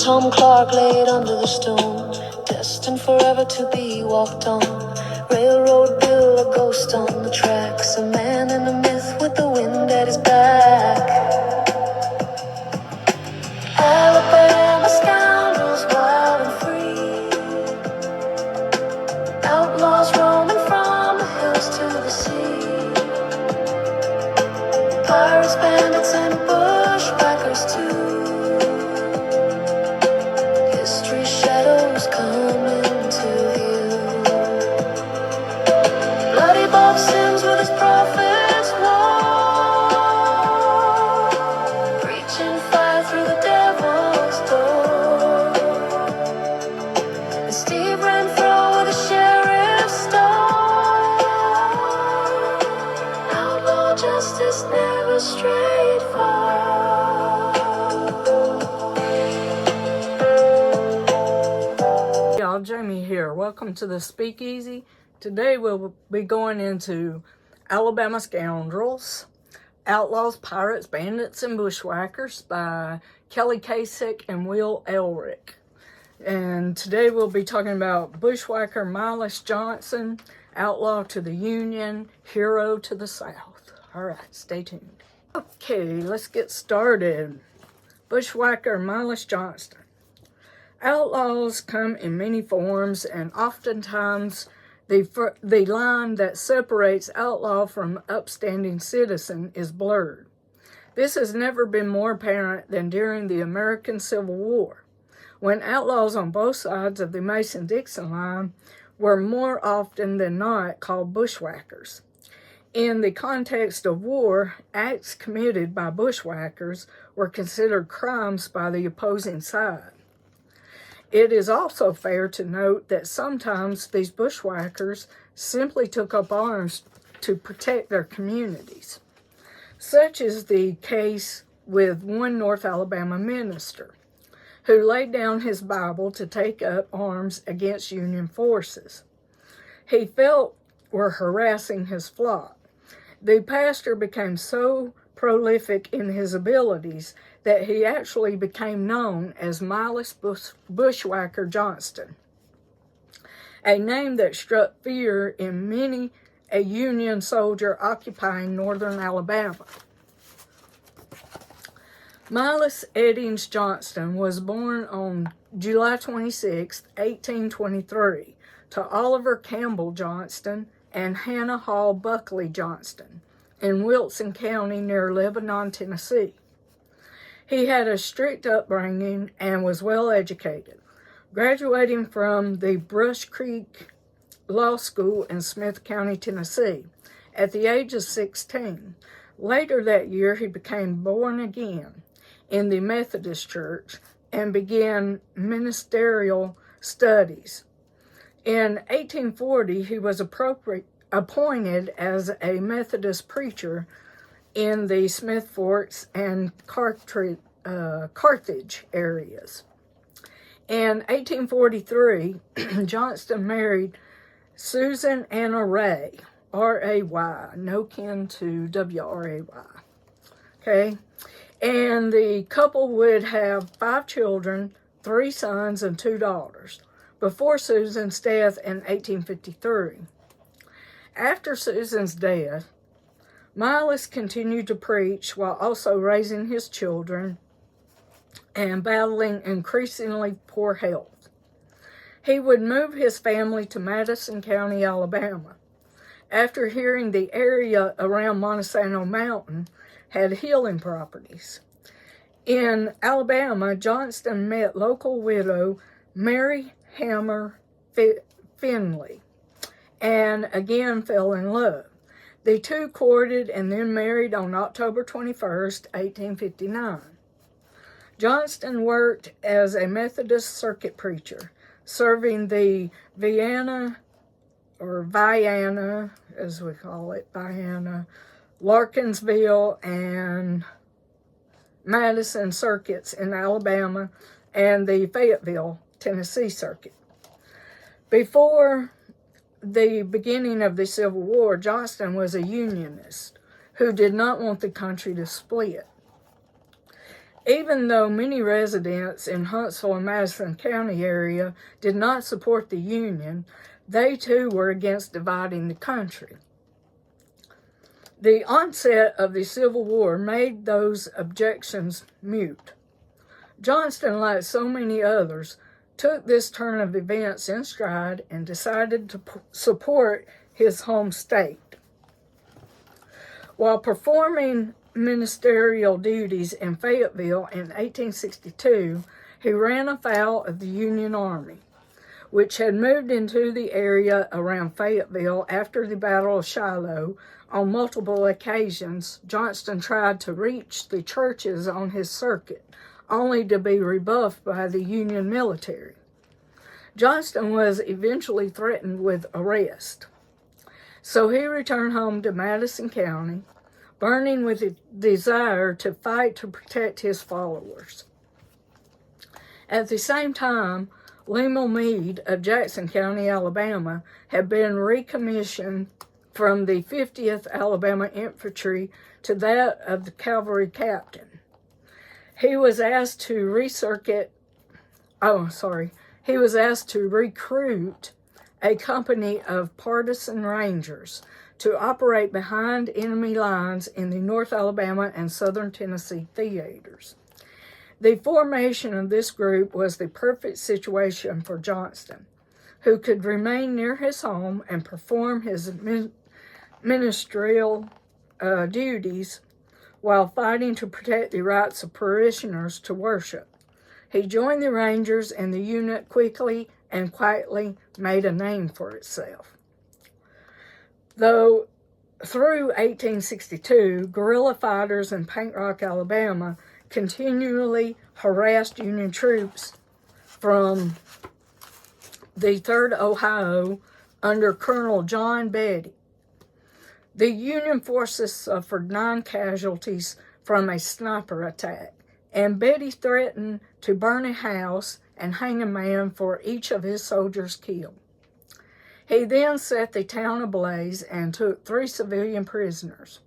Tom Clark laid under the stone, destined forever to be walked on. Railroad Bill, a ghost on the tracks, a man and a myth with the wind at his back. Alabama scoundrels, wild and free, outlaws roaming from the hills to the sea. Pirates, bandits, and bushwhackers too. History's shadows come into view. Bloody Bob Sims with his prophets war, preaching fire through the devil's door. And Steve Renfro with the sheriff's star. Outlaw justice never strayed far. Y'all, Jamie here. Welcome to the Speakeasy. Today we'll be going into Alabama Scoundrels, Outlaws, Pirates, Bandits, and Bushwhackers by Kelly Kazek and Will Elrick. And today we'll be talking about Bushwhacker Miles Johnson, Outlaw to the Union, Hero to the South. Alright, stay tuned. Okay, let's get started. Bushwhacker Miles Johnson. Outlaws come in many forms, and oftentimes the line that separates outlaw from upstanding citizen is blurred. This has never been more apparent than during the American Civil War, when outlaws on both sides of the Mason-Dixon Line were more often than not called bushwhackers. In the context of war, acts committed by bushwhackers were considered crimes by the opposing side. It is also fair to note that sometimes these bushwhackers simply took up arms to protect their communities. Such is the case with one North Alabama minister, who laid down his Bible to take up arms against Union forces he felt were harassing his flock. The pastor became so prolific in his abilities that he actually became known as Miles Bushwhacker Johnston, a name that struck fear in many a Union soldier occupying northern Alabama. Miles Eddings Johnston was born on July 26, 1823, to Oliver Campbell Johnston and Hannah Hall Buckley Johnston in Wilson County near Lebanon, Tennessee. He had a strict upbringing and was well educated, graduating from the Brush Creek Law School in Smith County, Tennessee, at the age of 16. Later that year, he became born again in the Methodist Church and began ministerial studies. In 1840, he was appointed as a Methodist preacher in the Smith Forks and Carthage areas. In 1843, Johnston married Susan Anna Ray, R-A-Y, no kin to W-R-A-Y, okay? And the couple would have 5 children, 3 sons and 2 daughters, before Susan's death in 1853. After Susan's death, Miles continued to preach while also raising his children and battling increasingly poor health. He would move his family to Madison County, Alabama, after hearing the area around Montesano Mountain had healing properties. In Alabama, Johnston met local widow Mary Hammer Finley and again fell in love. The two courted and then married on October 21st, 1859. Johnston worked as a Methodist circuit preacher, serving the Vienna, as we call it, Vienna, Larkinsville, and Madison circuits in Alabama, and the Fayetteville, Tennessee circuit. Before the beginning of the Civil War, Johnston was a Unionist who did not want the country to split. Even though many residents in Huntsville and Madison County area did not support the Union, they too were against dividing the country. The onset of the Civil War made those objections moot. Johnston, like so many others, took this turn of events in stride and decided to support his home state. While performing ministerial duties in Fayetteville in 1862, he ran afoul of the Union Army, which had moved into the area around Fayetteville after the Battle of Shiloh. On multiple occasions, Johnston tried to reach the churches on his circuit, only to be rebuffed by the Union military. Johnston was eventually threatened with arrest, so he returned home to Madison County, burning with a desire to fight to protect his followers. At the same time, Lemuel Meade of Jackson County, Alabama, had been recommissioned from the 50th Alabama Infantry to that of the cavalry captain. He was asked to recruit a company of partisan rangers to operate behind enemy lines in the North Alabama and Southern Tennessee theaters. The formation of this group was the perfect situation for Johnston, who could remain near his home and perform his ministerial duties while fighting to protect the rights of parishioners to worship. He joined the Rangers, and the unit quickly and quietly made a name for itself. Though through 1862, guerrilla fighters in Paint Rock, Alabama, continually harassed Union troops from the 3rd Ohio under Colonel John Beatty. The Union forces suffered 9 casualties from a sniper attack, and Beatty threatened to burn a house and hang a man for each of his soldiers killed. He then set the town ablaze and took 3 civilian prisoners.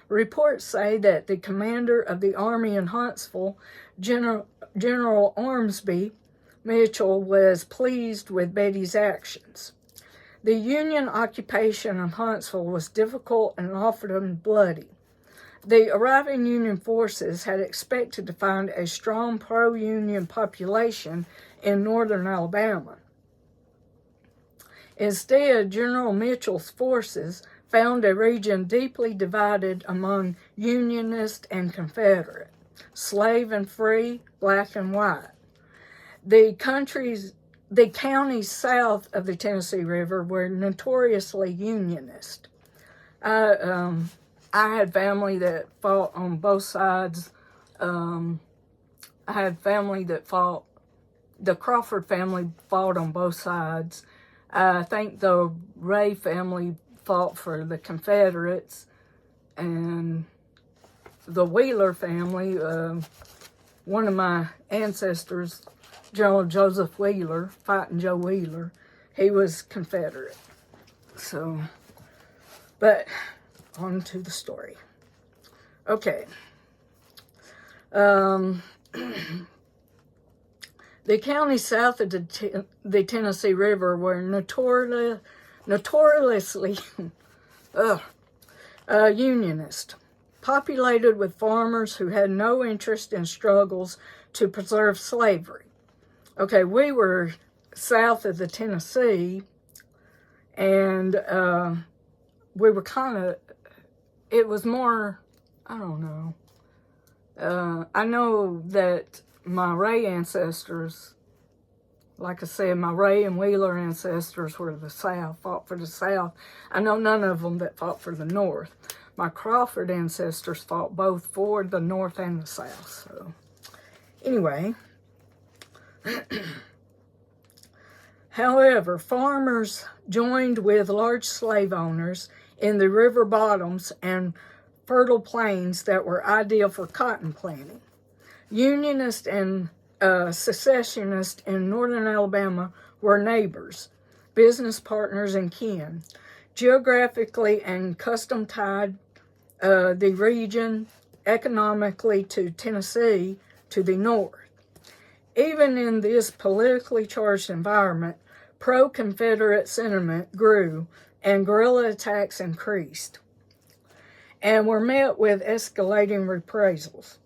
Reports say that the commander of the army in Huntsville, General Ormsby Mitchell, was pleased with Beatty's actions. The Union occupation of Huntsville was difficult and often bloody. The arriving Union forces had expected to find a strong pro-Union population in northern Alabama. Instead, General Mitchell's forces found a region deeply divided among Unionist and Confederate, slave and free, black and white. The counties south of the Tennessee River were notoriously Unionist. I had family that fought on both sides. I had family that fought, the Crawford family fought on both sides. I think the Ray family fought for the Confederates, and the Wheeler family, one of my ancestors, General Joseph Wheeler, Fighting Joe Wheeler, he was Confederate. So, but on to the story. Okay. The counties south of the Tennessee River were notoriously Unionist, populated with farmers who had no interest in struggles to preserve slavery. Okay, we were south of the Tennessee, and we were kind of, it was more, I don't know. I know that my Ray ancestors, like I said, my Ray and Wheeler ancestors were the South, fought for the South. I know none of them that fought for the North. My Crawford ancestors fought both for the North and the South. So, anyway. However, farmers joined with large slave owners in the river bottoms and fertile plains that were ideal for cotton planting. Unionists and secessionists in northern Alabama were neighbors, business partners, and kin. Geographically and custom tied the region economically to Tennessee to the north. Even in this politically charged environment, pro-Confederate sentiment grew and guerrilla attacks increased and were met with escalating reprisals.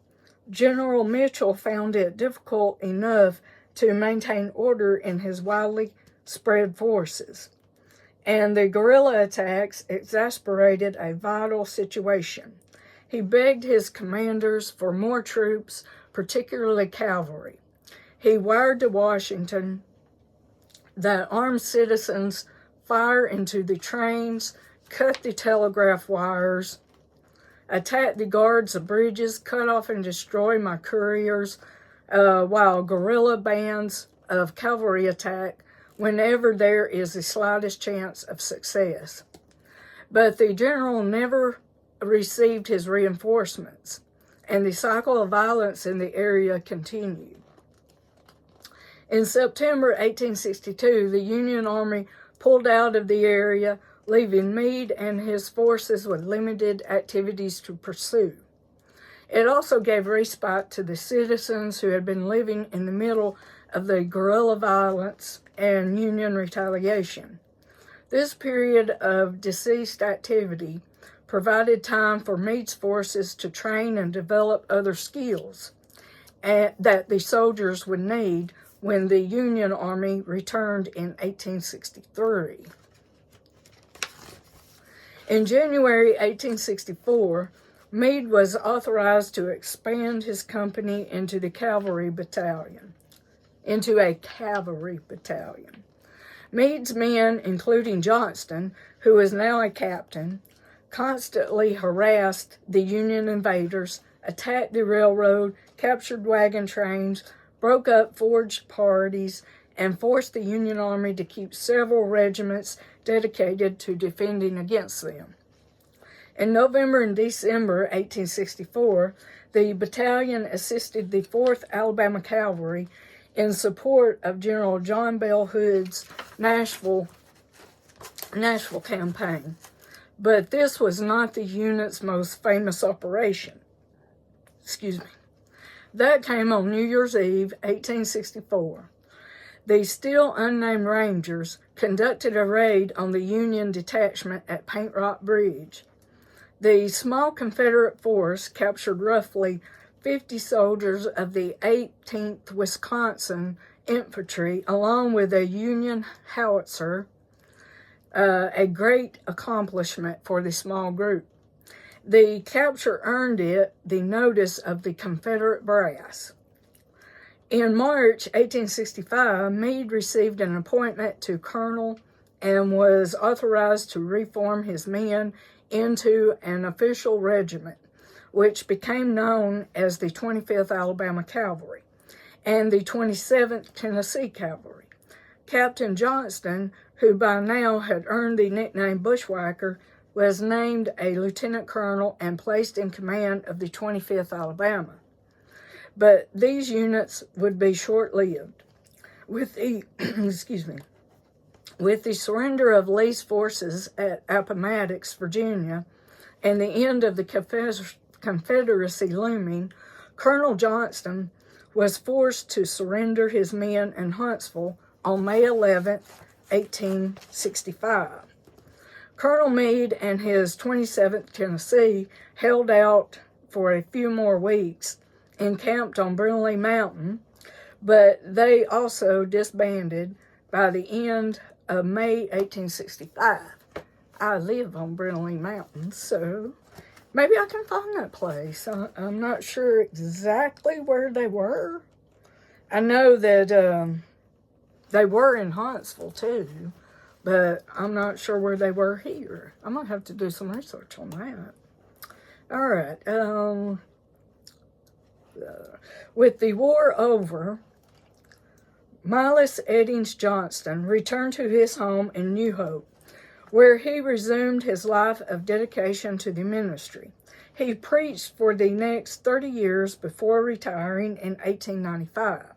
General Mitchell found it difficult enough to maintain order in his widely spread forces, and the guerrilla attacks exasperated a vital situation. He begged his commanders for more troops, particularly cavalry. He wired to Washington that armed citizens fire into the trains, cut the telegraph wires, attack the guards of bridges, cut off and destroy my couriers, while guerrilla bands of cavalry attack whenever there is the slightest chance of success. But the general never received his reinforcements, and the cycle of violence in the area continued. In September 1862, the Union Army pulled out of the area, leaving Meade and his forces with limited activities to pursue. It also gave respite to the citizens who had been living in the middle of the guerrilla violence and Union retaliation. This period of deceased activity provided time for Meade's forces to train and develop other skills that the soldiers would need when the Union Army returned in 1863. In January 1864, Meade was authorized to expand his company into a cavalry battalion. Meade's men, including Johnston, who was now a captain, constantly harassed the Union invaders, attacked the railroad, captured wagon trains, broke up foraged parties, and forced the Union Army to keep several regiments dedicated to defending against them. In November and December 1864, the battalion assisted the 4th Alabama Cavalry in support of General John Bell Hood's Nashville campaign. But this was not the unit's most famous operation. That came on New Year's Eve, 1864. The still unnamed Rangers conducted a raid on the Union detachment at Paint Rock Bridge. The small Confederate force captured roughly 50 soldiers of the 18th Wisconsin Infantry, along with a Union howitzer, a great accomplishment for the small group. The capture earned it the notice of the Confederate brass. In March 1865, Meade received an appointment to colonel and was authorized to reform his men into an official regiment, which became known as the 25th Alabama Cavalry and the 27th Tennessee Cavalry. Captain Johnston, who by now had earned the nickname Bushwhacker, was named a lieutenant colonel and placed in command of the 25th Alabama. But these units would be short-lived. With the surrender of Lee's forces at Appomattox, Virginia, and the end of the Confederacy looming, Colonel Johnston was forced to surrender his men in Huntsville on May 11, 1865. Colonel Meade and his 27th Tennessee held out for a few more weeks, encamped on Brindley Mountain, but they also disbanded by the end of May 1865. I live on Brindley Mountain, so maybe I can find that place. I'm not sure exactly where they were. I know that they were in Huntsville too, but I'm not sure where they were here. I'm going to have to do some research on that. All right. With the war over, Miles Eddings Johnston returned to his home in New Hope, where he resumed his life of dedication to the ministry. He preached for the next 30 years before retiring in 1895.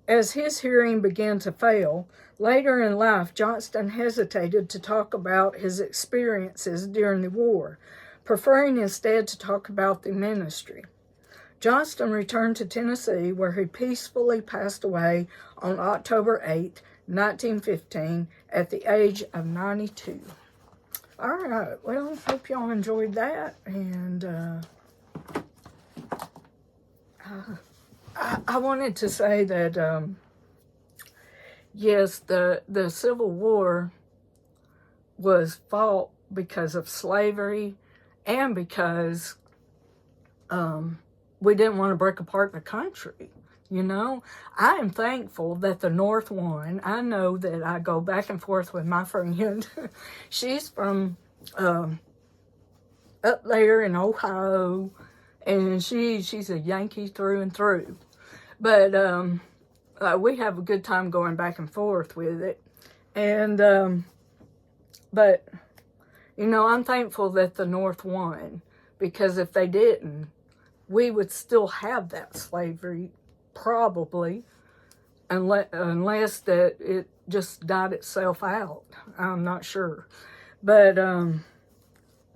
As his hearing began to fail, later in life, Johnston hesitated to talk about his experiences during the war, preferring instead to talk about the ministry. Johnston returned to Tennessee, where he peacefully passed away on October 8, 1915, at the age of 92. All right, well, hope y'all enjoyed that, and I wanted to say that, yes, the Civil War was fought because of slavery and because we didn't want to break apart the country. You know, I am thankful that the North won. I know that I go back and forth with my friend. She's from up there in Ohio, and she's a Yankee through and through. But we have a good time going back and forth with it. And but you know, I'm thankful that the North won, because if they didn't, we would still have that slavery, probably, unless that it just died itself out. I'm not sure. But,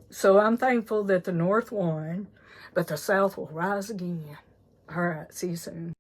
so I'm thankful that the North won, but the South will rise again. All right, see you soon.